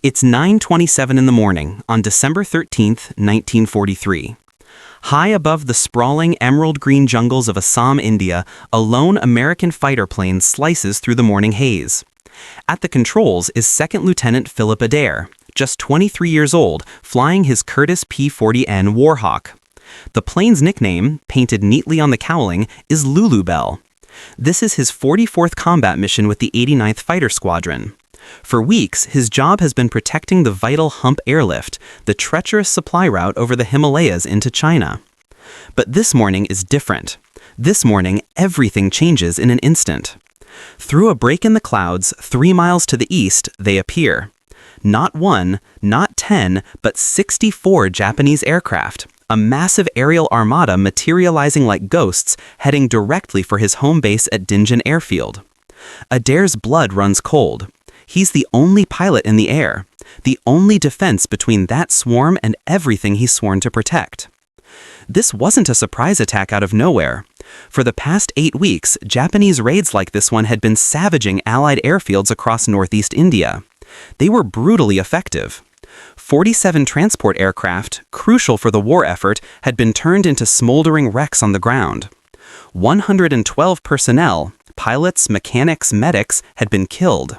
It's 9:27 in the morning on December 13th, 1943. High above the sprawling emerald green jungles of Assam, India, a lone American fighter plane slices through the morning haze. At the controls is Second Lieutenant Philip Adair, just 23 years old, flying his Curtiss P-40N Warhawk. The plane's nickname, painted neatly on the cowling, is Lulu Bell. This is his 44th combat mission with the 89th Fighter Squadron. For weeks, his job has been protecting the vital Hump airlift, the treacherous supply route over the Himalayas into China. But this morning is different. This morning, everything changes in an instant. Through a break in the clouds, 3 miles to the east, they appear. Not 1, not 10, but 64 Japanese aircraft, a massive aerial armada materializing like ghosts, heading directly for his home base at Dinjan Airfield. Adair's blood runs cold. He's the only pilot in the air, the only defense between that swarm and everything he's sworn to protect. This wasn't a surprise attack out of nowhere. For the past 8 weeks, Japanese raids like this one had been savaging Allied airfields across northeast India. They were brutally effective. 47 transport aircraft, crucial for the war effort, had been turned into smoldering wrecks on the ground. 112 personnel, pilots, mechanics, medics, had been killed.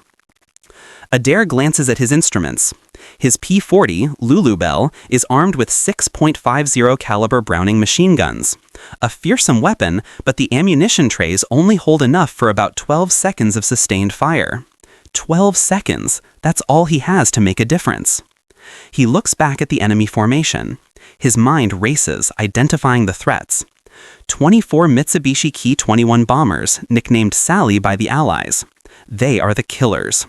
Adair glances at his instruments. His P-40, Lulu Bell, is armed with 6.50 caliber Browning machine guns. A fearsome weapon, but the ammunition trays only hold enough for about 12 seconds of sustained fire. 12 seconds, that's all he has to make a difference. He looks back at the enemy formation. His mind races, identifying the threats. 24 Mitsubishi Ki-21 bombers, nicknamed Sally by the Allies. They are the killers.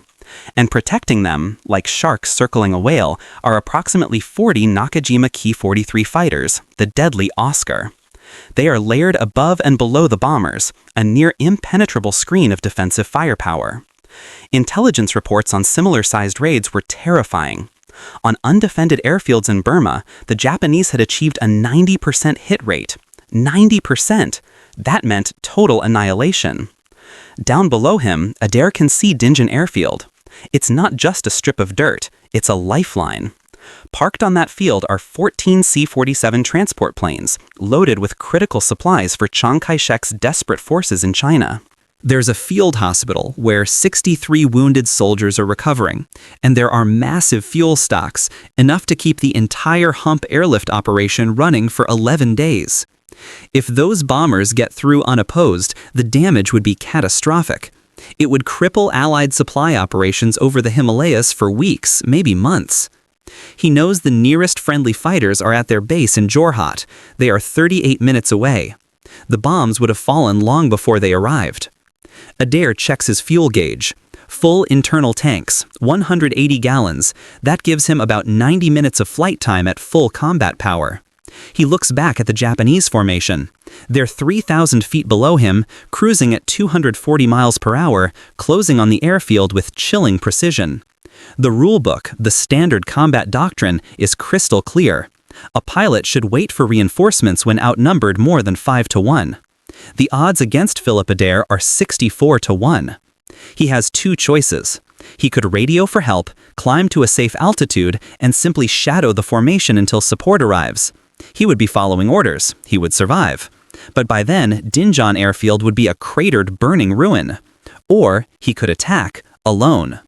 And protecting them, like sharks circling a whale, are approximately 40 Nakajima Ki-43 fighters, the deadly Oscar. They are layered above and below the bombers, a near impenetrable screen of defensive firepower. Intelligence reports on similar-sized raids were terrifying. On undefended airfields in Burma, the Japanese had achieved a 90% hit rate. 90%! That meant total annihilation. Down below him, Adair can see Dinjan Airfield. It's not just a strip of dirt, it's a lifeline. Parked on that field are 14 C-47 transport planes, loaded with critical supplies for Chiang Kai-shek's desperate forces in China. There's a field hospital where 63 wounded soldiers are recovering, and there are massive fuel stocks, enough to keep the entire Hump airlift operation running for 11 days. If those bombers get through unopposed, the damage would be catastrophic. It would cripple Allied supply operations over the Himalayas for weeks, maybe months. He knows the nearest friendly fighters are at their base in Jorhat. They are 38 minutes away. The bombs would have fallen long before they arrived. Adair checks his fuel gauge. Full internal tanks, 180 gallons. That gives him about 90 minutes of flight time at full combat power. He looks back at the Japanese formation. They're 3,000 feet below him, cruising at 240 miles per hour, closing on the airfield with chilling precision. The rulebook, the standard combat doctrine, is crystal clear. A pilot should wait for reinforcements when outnumbered more than 5 to 1. The odds against Philip Adair are 64 to 1. He has 2 choices. He could radio for help, climb to a safe altitude, and simply shadow the formation until support arrives. He would be following orders. He would survive. But by then, Dinjan Airfield would be a cratered, burning ruin. Or he could attack, alone.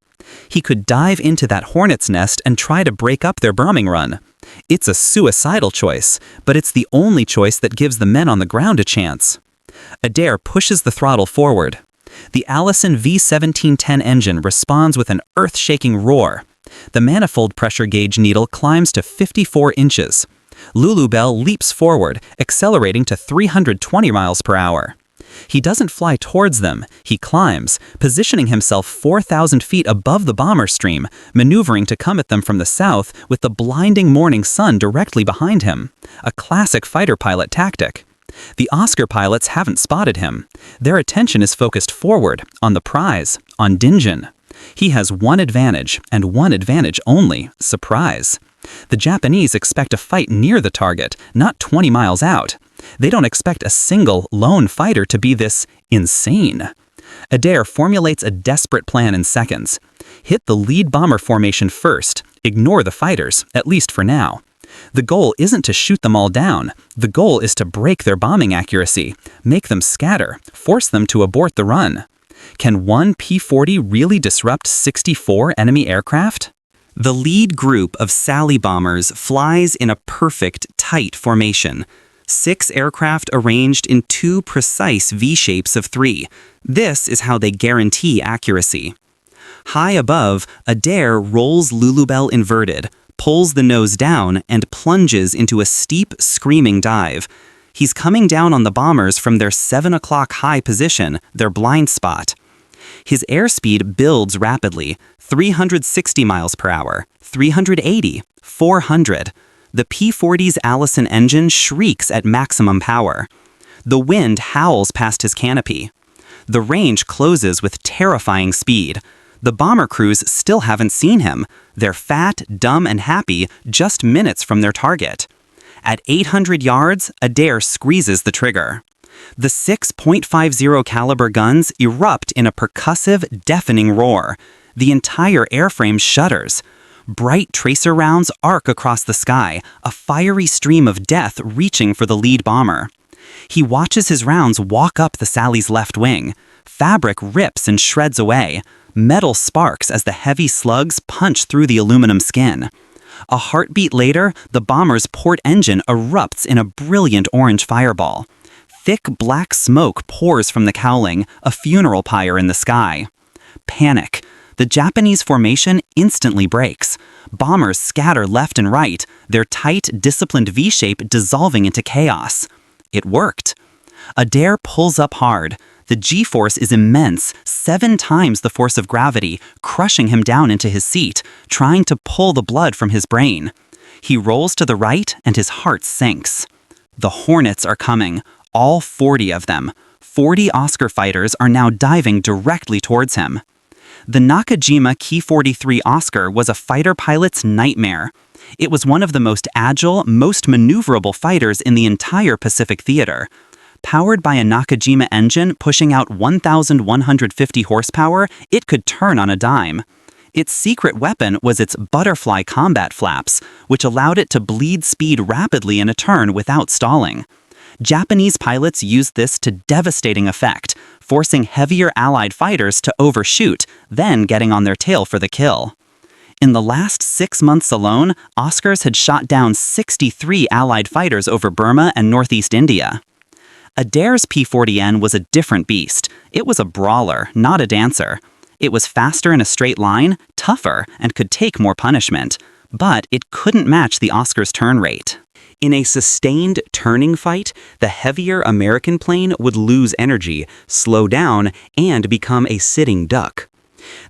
He could dive into that hornet's nest and try to break up their bombing run. It's a suicidal choice, but it's the only choice that gives the men on the ground a chance. Adair pushes the throttle forward. The Allison V1710 engine responds with an earth-shaking roar. The manifold pressure gauge needle climbs to 54 inches. Lulu Bell leaps forward, accelerating to 320 miles per hour. He doesn't fly towards them, he climbs, positioning himself 4,000 feet above the bomber stream, maneuvering to come at them from the south with the blinding morning sun directly behind him. A classic fighter pilot tactic. The Oscar pilots haven't spotted him. Their attention is focused forward, on the prize, on Dinjan. He has one advantage, and one advantage only: surprise. The Japanese expect a fight near the target, not 20 miles out. They don't expect a single, lone fighter to be this insane. Adair formulates a desperate plan in seconds. Hit the lead bomber formation first. Ignore the fighters, at least for now. The goal isn't to shoot them all down. The goal is to break their bombing accuracy, make them scatter, force them to abort the run. Can one P-40 really disrupt 64 enemy aircraft? The lead group of Sally bombers flies in a perfect, tight formation. 6 aircraft arranged in 2 precise V-shapes of 3. This is how they guarantee accuracy. High above, Adair rolls Lulu Bell inverted, pulls the nose down, and plunges into a steep, screaming dive. He's coming down on the bombers from their 7 o'clock high position, their blind spot. His airspeed builds rapidly, 360 miles per hour, 380, 400. The P-40's Allison engine shrieks at maximum power. The wind howls past his canopy. The range closes with terrifying speed. The bomber crews still haven't seen him. They're fat, dumb, and happy just minutes from their target. At 800 yards, Adair squeezes the trigger. The 6.50 caliber guns erupt in a percussive, deafening roar. The entire airframe shudders. Bright tracer rounds arc across the sky, a fiery stream of death reaching for the lead bomber. He watches his rounds walk up the Sally's left wing. Fabric rips and shreds away. Metal sparks as the heavy slugs punch through the aluminum skin. A heartbeat later, the bomber's port engine erupts in a brilliant orange fireball. Thick black smoke pours from the cowling, a funeral pyre in the sky. Panic. The Japanese formation instantly breaks. Bombers scatter left and right, their tight, disciplined V-shape dissolving into chaos. It worked. Adair pulls up hard. The G-force is immense, 7 times the force of gravity, crushing him down into his seat, trying to pull the blood from his brain. He rolls to the right and his heart sinks. The Hornets are coming, all 40 of them. 40 Oscar fighters are now diving directly towards him. The Nakajima Ki-43 Oscar was a fighter pilot's nightmare. It was one of the most agile, most maneuverable fighters in the entire Pacific theater. Powered by a Nakajima engine pushing out 1,150 horsepower, it could turn on a dime. Its secret weapon was its butterfly combat flaps, which allowed it to bleed speed rapidly in a turn without stalling. Japanese pilots used this to devastating effect, forcing heavier Allied fighters to overshoot, then getting on their tail for the kill. In the last 6 months alone, Oscars had shot down 63 Allied fighters over Burma and Northeast India. Adair's P-40N was a different beast. It was a brawler, not a dancer. It was faster in a straight line, tougher, and could take more punishment. But it couldn't match the Oscar's turn rate. In a sustained turning fight, the heavier American plane would lose energy, slow down, and become a sitting duck.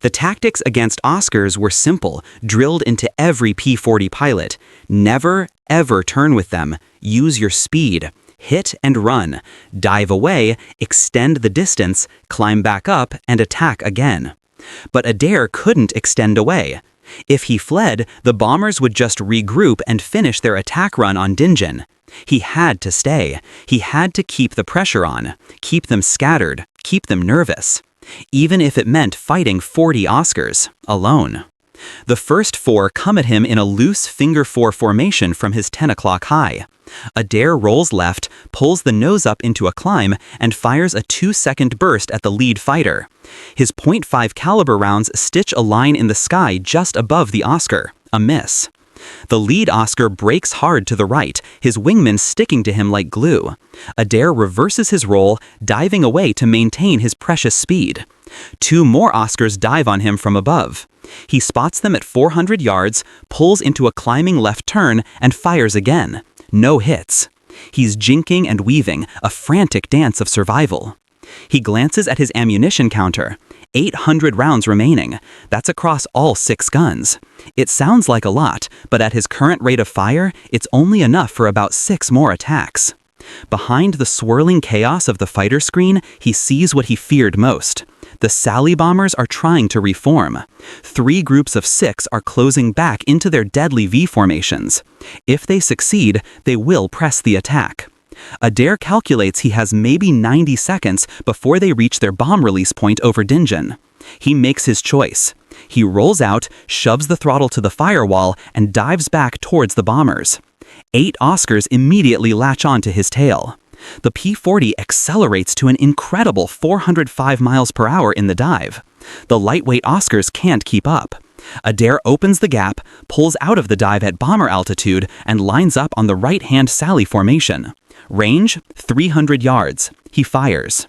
The tactics against Oscars were simple, drilled into every P-40 pilot. Never, ever turn with them. Use your speed. Hit and run. Dive away, extend the distance, climb back up, and attack again. But Adair couldn't extend away. If he fled, the bombers would just regroup and finish their attack run on Dinjan. He had to stay. He had to keep the pressure on, keep them scattered, keep them nervous. Even if it meant fighting 40 Oscars, alone. The first 4 come at him in a loose finger-4 formation from his 10 o'clock high. Adair rolls left, pulls the nose up into a climb, and fires a 2-second burst at the lead fighter. His .5 caliber rounds stitch a line in the sky just above the Oscar, a miss. The lead Oscar brakes hard to the right, his wingman sticking to him like glue. Adair reverses his roll, diving away to maintain his precious speed. 2 more Oscars dive on him from above. He spots them at 400 yards, pulls into a climbing left turn, and fires again. No hits. He's jinking and weaving, a frantic dance of survival. He glances at his ammunition counter. 800 rounds remaining. That's across all 6 guns. It sounds like a lot, but at his current rate of fire, it's only enough for about 6 more attacks. Behind the swirling chaos of the fighter screen, he sees what he feared most. The Sally bombers are trying to reform. 3 groups of 6 are closing back into their deadly V formations. If they succeed, they will press the attack. Adair calculates he has maybe 90 seconds before they reach their bomb release point over Dinjan. He makes his choice. He rolls out, shoves the throttle to the firewall, and dives back towards the bombers. 8 Oscars immediately latch on to his tail. The P-40 accelerates to an incredible 405 miles per hour in the dive. The lightweight Oscars can't keep up. Adair opens the gap, pulls out of the dive at bomber altitude, and lines up on the right-hand Sally formation. Range, 300 yards. He fires.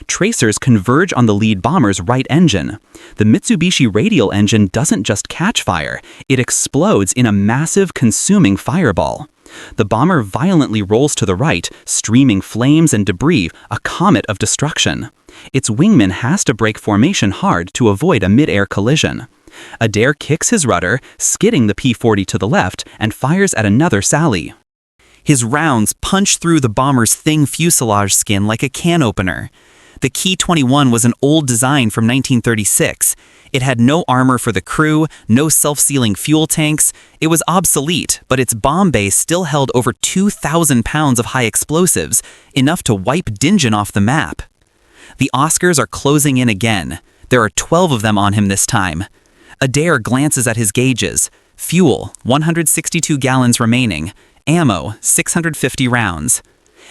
Tracers converge on the lead bomber's right engine. The Mitsubishi radial engine doesn't just catch fire, it explodes in a massive, consuming fireball. The bomber violently rolls to the right, streaming flames and debris, a comet of destruction. Its wingman has to break formation hard to avoid a mid-air collision. Adair kicks his rudder, skidding the P-40 to the left, and fires at another Sally. His rounds punch through the bomber's thin fuselage skin like a can opener. The Ki-21 was an old design from 1936. It had no armor for the crew, no self-sealing fuel tanks. It was obsolete, but its bomb bay still held over 2,000 pounds of high explosives, enough to wipe Dinjan off the map. The Oscars are closing in again. There are 12 of them on him this time. Adair glances at his gauges. Fuel, 162 gallons remaining. Ammo, 650 rounds.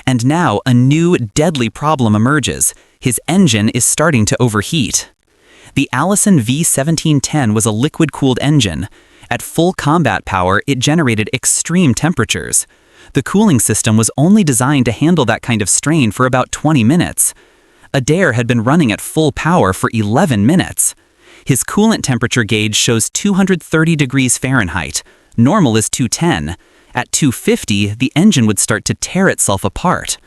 And now a new, deadly problem emerges. His engine is starting to overheat. The Allison V1710 was a liquid-cooled engine. At full combat power, it generated extreme temperatures. The cooling system was only designed to handle that kind of strain for about 20 minutes. Adair had been running at full power for 11 minutes. His coolant temperature gauge shows 230 degrees Fahrenheit. Normal is 210. At 250, the engine would start to tear itself apart.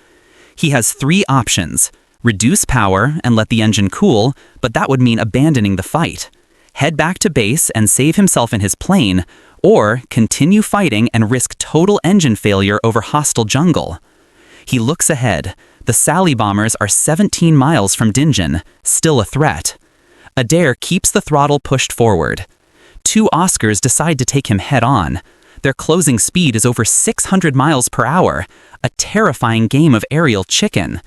He has 3 options. Reduce power and let the engine cool, but that would mean abandoning the fight. Head back to base and save himself and his plane, or continue fighting and risk total engine failure over hostile jungle. He looks ahead. The Sally bombers are 17 miles from Dinjan, still a threat. Adair keeps the throttle pushed forward. 2 Oscars decide to take him head-on. Their closing speed is over 600 miles per hour, a terrifying game of aerial chicken.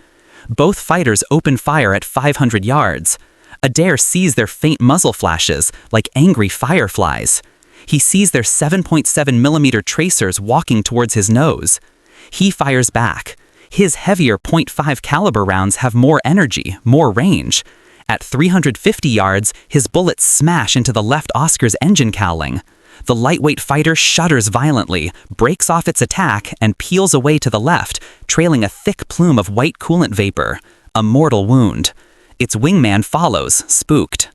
Both fighters open fire at 500 yards. Adair sees their faint muzzle flashes, like angry fireflies. He sees their 7.7mm tracers walking towards his nose. He fires back. His heavier .5 caliber rounds have more energy, more range. At 350 yards, his bullets smash into the left Oscar's engine cowling. The lightweight fighter shudders violently, breaks off its attack, and peels away to the left, trailing a thick plume of white coolant vapor, a mortal wound. Its wingman follows, spooked.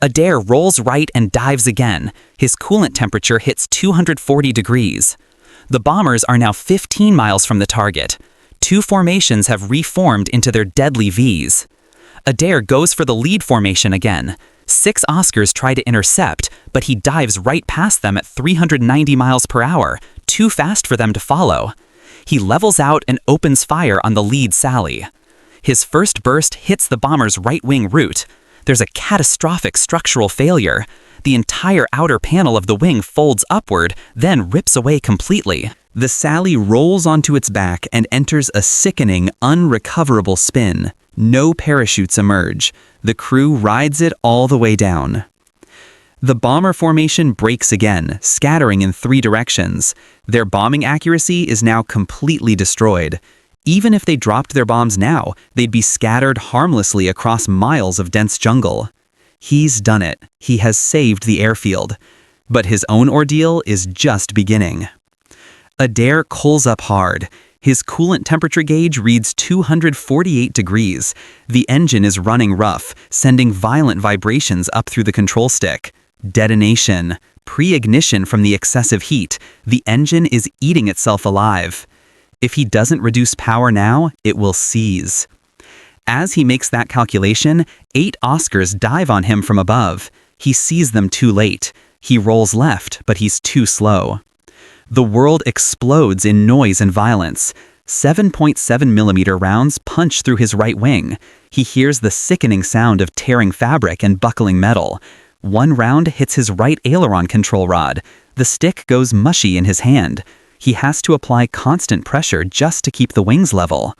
Adair rolls right and dives again. His coolant temperature hits 240 degrees. The bombers are now 15 miles from the target. 2 formations have reformed into their deadly Vs. Adair goes for the lead formation again. 6 Oscars try to intercept, but he dives right past them at 390 miles per hour, too fast for them to follow. He levels out and opens fire on the lead Sally. His first burst hits the bomber's right wing root. There's a catastrophic structural failure. The entire outer panel of the wing folds upward, then rips away completely. The Sally rolls onto its back and enters a sickening, unrecoverable spin. No parachutes emerge. The crew rides it all the way down. The bomber formation breaks again, scattering in 3 directions. Their bombing accuracy is now completely destroyed. Even if they dropped their bombs now, they'd be scattered harmlessly across miles of dense jungle. He's done it. He has saved the airfield. But his own ordeal is just beginning. Adair coals up hard. His coolant temperature gauge reads 248 degrees. The engine is running rough, sending violent vibrations up through the control stick. Detonation. Pre-ignition from the excessive heat. The engine is eating itself alive. If he doesn't reduce power now, it will seize. As he makes that calculation, 8 Oscars dive on him from above. He sees them too late. He rolls left, but he's too slow. The world explodes in noise and violence. 7.7mm rounds punch through his right wing. He hears the sickening sound of tearing fabric and buckling metal. 1 round hits his right aileron control rod. The stick goes mushy in his hand. He has to apply constant pressure just to keep the wings level.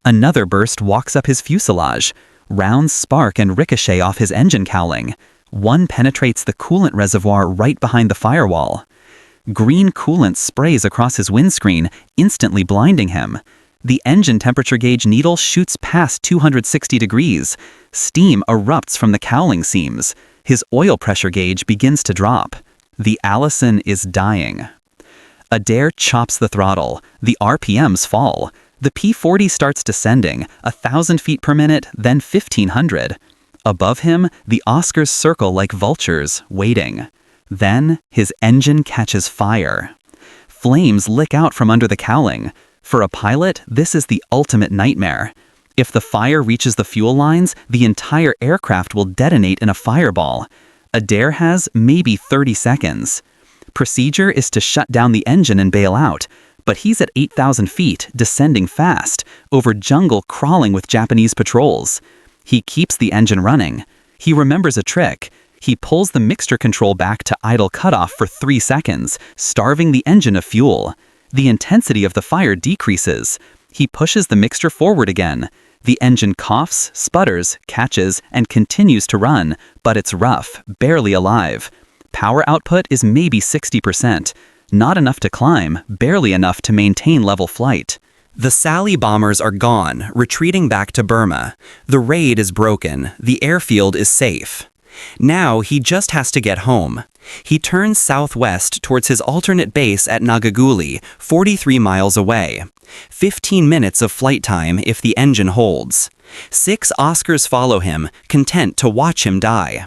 Another burst walks up his fuselage. Rounds spark and ricochet off his engine cowling. One penetrates the coolant reservoir right behind the firewall. Green coolant sprays across his windscreen, instantly blinding him. The engine temperature gauge needle shoots past 260 degrees. Steam erupts from the cowling seams. His oil pressure gauge begins to drop. The Allison is dying. Adair chops the throttle. The RPMs fall. The P-40 starts descending, 1,000 feet per minute, then 1,500. Above him, the Oscars circle like vultures, waiting. Then, his engine catches fire. Flames lick out from under the cowling. For a pilot, this is the ultimate nightmare. If the fire reaches the fuel lines, the entire aircraft will detonate in a fireball. Adair has maybe 30 seconds. Procedure is to shut down the engine and bail out, but he's at 8,000 feet, descending fast, over jungle crawling with Japanese patrols. He keeps the engine running. He remembers a trick. He pulls the mixture control back to idle cutoff for 3 seconds, starving the engine of fuel. The intensity of the fire decreases. He pushes the mixture forward again. The engine coughs, sputters, catches, and continues to run, but it's rough, barely alive. Power output is maybe 60%. Not enough to climb, barely enough to maintain level flight. The Sally bombers are gone, retreating back to Burma. The raid is broken. The airfield is safe. Now he just has to get home. He turns southwest towards his alternate base at Nagaguli, 43 miles away. 15 minutes of flight time if the engine holds. 6 Oscars follow him, content to watch him die.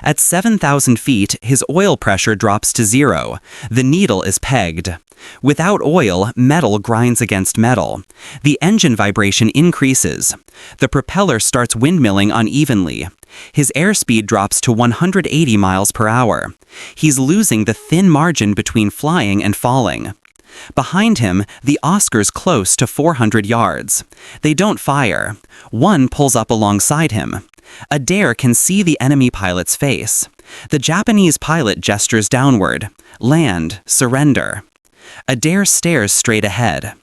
At 7,000 feet, his oil pressure drops to 0. The needle is pegged. Without oil, metal grinds against metal. The engine vibration increases. The propeller starts windmilling unevenly. His airspeed drops to 180 miles per hour. He's losing the thin margin between flying and falling. Behind him, the Oscars close to 400 yards. They don't fire. One pulls up alongside him. Adair can see the enemy pilot's face. The Japanese pilot gestures downward. Land, surrender. Adair stares straight ahead.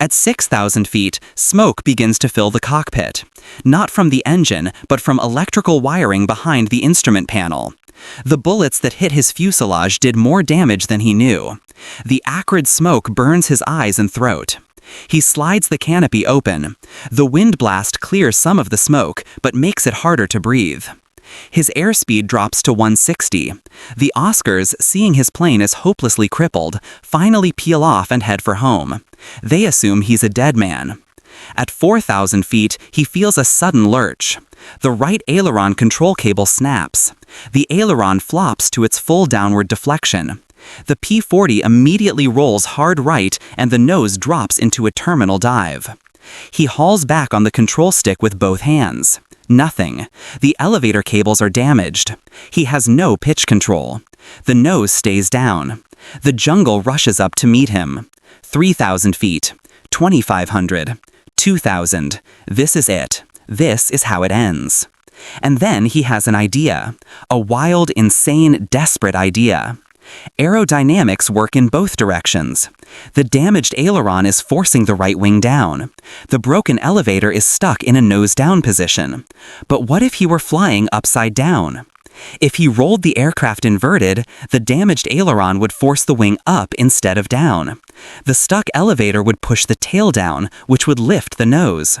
At 6,000 feet, smoke begins to fill the cockpit. Not from the engine, but from electrical wiring behind the instrument panel. The bullets that hit his fuselage did more damage than he knew. The acrid smoke burns his eyes and throat. He slides the canopy open. The wind blast clears some of the smoke, but makes it harder to breathe. His airspeed drops to 160. The Oscars, seeing his plane as hopelessly crippled, finally peel off and head for home. They assume he's a dead man. At 4,000 feet, he feels a sudden lurch. The right aileron control cable snaps. The aileron flops to its full downward deflection. The P-40 immediately rolls hard right and the nose drops into a terminal dive. He hauls back on the control stick with both hands. Nothing. The elevator cables are damaged. He has no pitch control. The nose stays down. The jungle rushes up to meet him. 3,000 feet. 2,500. 2,000. This is it. This is how it ends. And then he has an idea. A wild, insane, desperate idea. Aerodynamics work in both directions. The damaged aileron is forcing the right wing down. The broken elevator is stuck in a nose-down position. But what if he were flying upside down? If he rolled the aircraft inverted, the damaged aileron would force the wing up instead of down. The stuck elevator would push the tail down, which would lift the nose.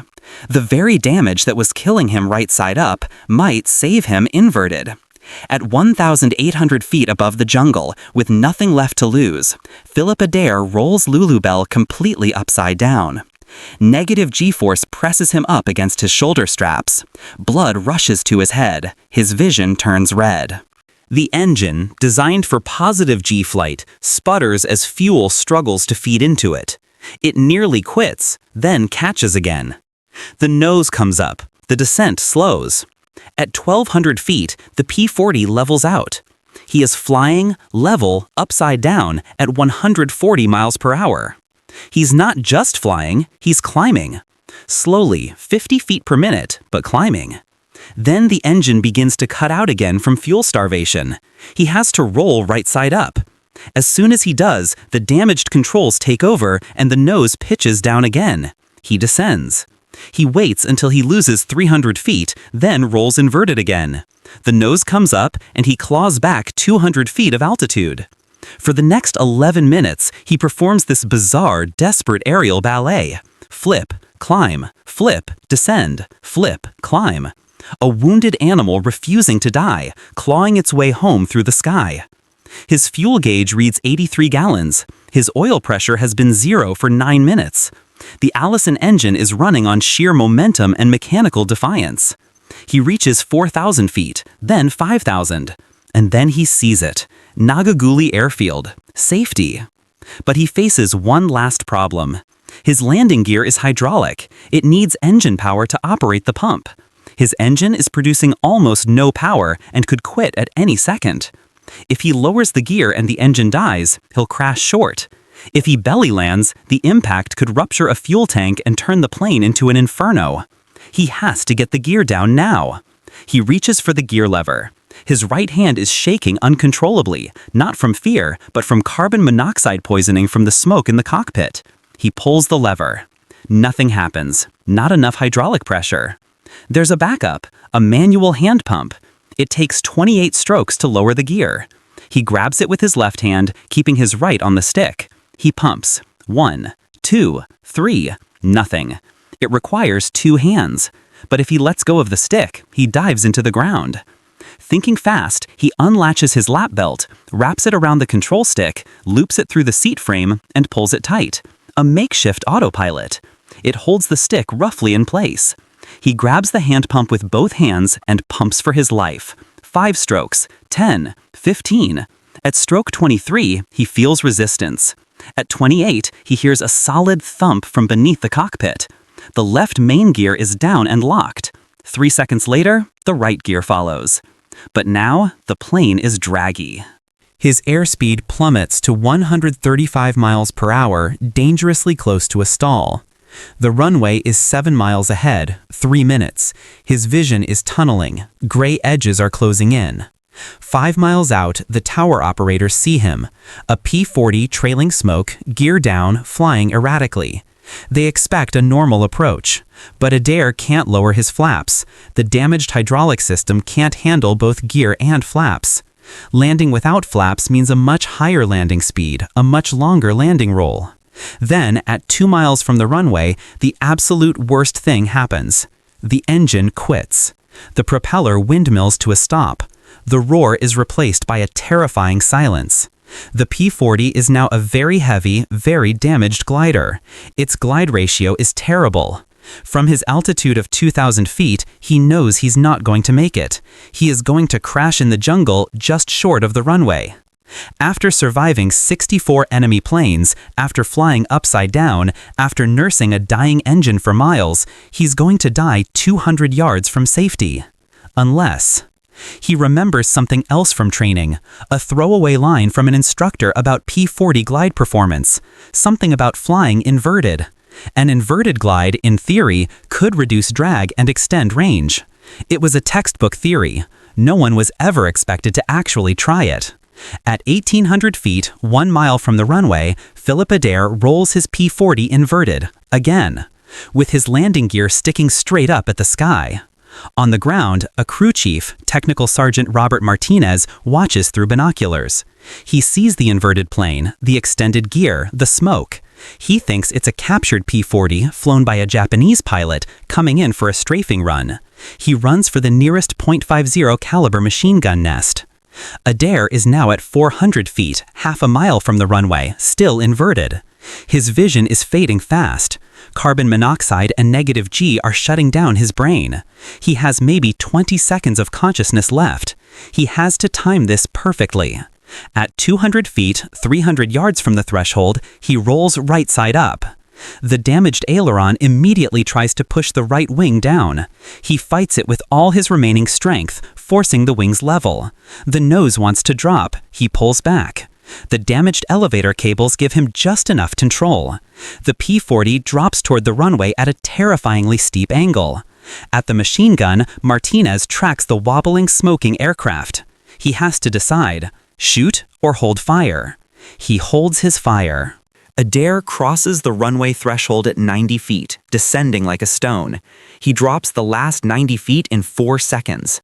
The very damage that was killing him right side up might save him inverted. At 1,800 feet above the jungle, with nothing left to lose, Philip Adair rolls Lulu Bell completely upside down. Negative G-force presses him up against his shoulder straps. Blood rushes to his head. His vision turns red. The engine, designed for positive G-flight, sputters as fuel struggles to feed into it. It nearly quits, then catches again. The nose comes up. The descent slows. At 1,200 feet, the P-40 levels out. He is flying, level, upside down, at 140 miles per hour. He's not just flying, he's climbing. Slowly, 50 feet per minute, but climbing. Then the engine begins to cut out again from fuel starvation. He has to roll right side up. As soon as he does, the damaged controls take over and the nose pitches down again. He descends. He waits until he loses 300 feet, then rolls inverted again. The nose comes up and he claws back 200 feet of altitude. For the next 11 minutes, he performs this bizarre, desperate aerial ballet. Flip, climb, flip, descend, flip, climb. A wounded animal refusing to die, clawing its way home through the sky. His fuel gauge reads 83 gallons. His oil pressure has been 0 for 9 minutes. The Allison engine is running on sheer momentum and mechanical defiance. He reaches 4,000 feet, then 5,000. And then he sees it. WWII Airfield. Safety. But he faces one last problem. His landing gear is hydraulic. It needs engine power to operate the pump. His engine is producing almost no power and could quit at any second. If he lowers the gear and the engine dies, he'll crash short. If he belly lands, the impact could rupture a fuel tank and turn the plane into an inferno. He has to get the gear down now. He reaches for the gear lever. His right hand is shaking uncontrollably, not from fear, but from carbon monoxide poisoning from the smoke in the cockpit. He pulls the lever. Nothing happens. Not enough hydraulic pressure. There's a backup, a manual hand pump. It takes 28 strokes to lower the gear. He grabs it with his left hand, keeping his right on the stick. He pumps. 1, 2, 3. Nothing. It requires 2 hands. But if he lets go of the stick, he dives into the ground. Thinking fast, he unlatches his lap belt, wraps it around the control stick, loops it through the seat frame, and pulls it tight. A makeshift autopilot. It holds the stick roughly in place. He grabs the hand pump with both hands and pumps for his life. 5 strokes, 10, 15. At stroke 23, he feels resistance. At 28, he hears a solid thump from beneath the cockpit. The left main gear is down and locked. 3 seconds later, the right gear follows. But now, the plane is draggy. His airspeed plummets to 135 miles per hour, dangerously close to a stall. The runway is 7 miles ahead, 3 minutes. His vision is tunneling. Gray edges are closing in. 5 miles out, the tower operators see him. A P-40 trailing smoke, gear down, flying erratically. They expect a normal approach. But Adair can't lower his flaps. The damaged hydraulic system can't handle both gear and flaps. Landing without flaps means a much higher landing speed, a much longer landing roll. Then, at 2 miles from the runway, the absolute worst thing happens. The engine quits. The propeller windmills to a stop. The roar is replaced by a terrifying silence. The P-40 is now a very heavy, very damaged glider. Its glide ratio is terrible. From his altitude of 2,000 feet, he knows he's not going to make it. He is going to crash in the jungle just short of the runway. After surviving 64 enemy planes, after flying upside down, after nursing a dying engine for miles, he's going to die 200 yards from safety. Unless... He remembers something else from training, a throwaway line from an instructor about P-40 glide performance, something about flying inverted. An inverted glide, in theory, could reduce drag and extend range. It was a textbook theory. No one was ever expected to actually try it. At 1,800 feet, 1 mile from the runway, Philip Adair rolls his P-40 inverted, again, with his landing gear sticking straight up at the sky. On the ground, a crew chief, Technical Sergeant Robert Martinez, watches through binoculars. He sees the inverted plane, the extended gear, the smoke. He thinks it's a captured P-40 flown by a Japanese pilot coming in for a strafing run. He runs for the nearest .50 caliber machine gun nest. Adair is now at 400 feet, half a mile from the runway, still inverted. His vision is fading fast. Carbon monoxide and negative G are shutting down his brain. He has maybe 20 seconds of consciousness left. He has to time this perfectly. At 200 feet, 300 yards from the threshold, he rolls right side up. The damaged aileron immediately tries to push the right wing down. He fights it with all his remaining strength, forcing the wings level. The nose wants to drop. He pulls back. The damaged elevator cables give him just enough control. The P-40 drops toward the runway at a terrifyingly steep angle. At the machine gun, Martinez tracks the wobbling, smoking aircraft. He has to decide, shoot or hold fire. He holds his fire. Adair crosses the runway threshold at 90 feet, descending like a stone. He drops the last 90 feet in 4 seconds.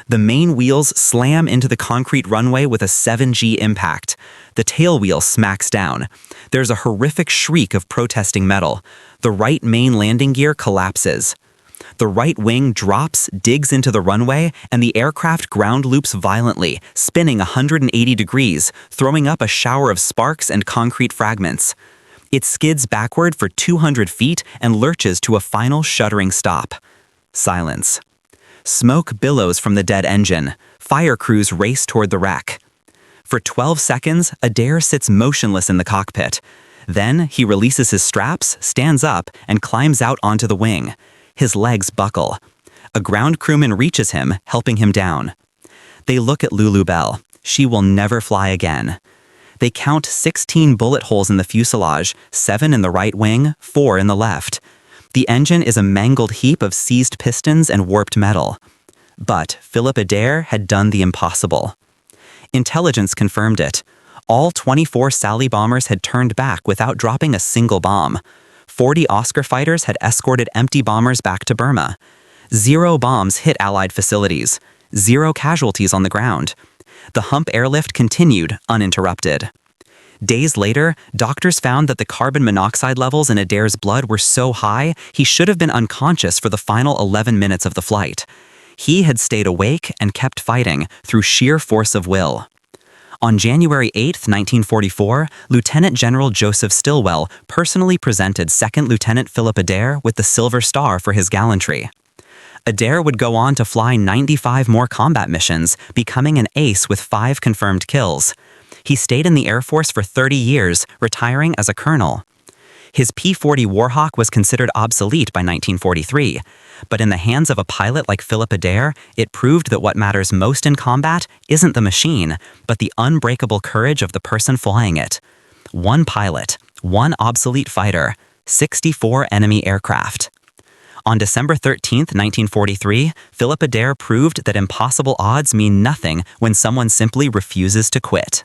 The main wheels slam into the concrete runway with a 7G impact. The tail wheel smacks down. There's a horrific shriek of protesting metal. The right main landing gear collapses. The right wing drops, digs into the runway, and the aircraft ground loops violently, spinning 180 degrees, throwing up a shower of sparks and concrete fragments. It skids backward for 200 feet and lurches to a final shuddering stop. Silence. Smoke billows from the dead engine. Fire crews race toward the wreck. For 12 seconds, Adair sits motionless in the cockpit. Then he releases his straps, stands up, and climbs out onto the wing. His legs buckle. A ground crewman reaches him, helping him down. They look at Lulu Bell. She will never fly again. They count 16 bullet holes in the fuselage, 7 in the right wing, 4 in the left. The engine is a mangled heap of seized pistons and warped metal. But Philip Adair had done the impossible. Intelligence confirmed it. All 24 Sally bombers had turned back without dropping a single bomb. 40 Oscar fighters had escorted empty bombers back to Burma. 0 bombs hit Allied facilities. 0 casualties on the ground. The hump airlift continued, uninterrupted. Days later, doctors found that the carbon monoxide levels in Adair's blood were so high, he should have been unconscious for the final 11 minutes of the flight. He had stayed awake and kept fighting through sheer force of will. On January 8, 1944, Lieutenant General Joseph Stilwell personally presented 2nd Lieutenant Philip Adair with the Silver Star for his gallantry. Adair would go on to fly 95 more combat missions, becoming an ace with 5 confirmed kills. He stayed in the Air Force for 30 years, retiring as a colonel. His P-40 Warhawk was considered obsolete by 1943, but in the hands of a pilot like Philip Adair, it proved that what matters most in combat isn't the machine, but the unbreakable courage of the person flying it. 1 pilot, 1 obsolete fighter, 64 enemy aircraft. On December 13, 1943, Philip Adair proved that impossible odds mean nothing when someone simply refuses to quit.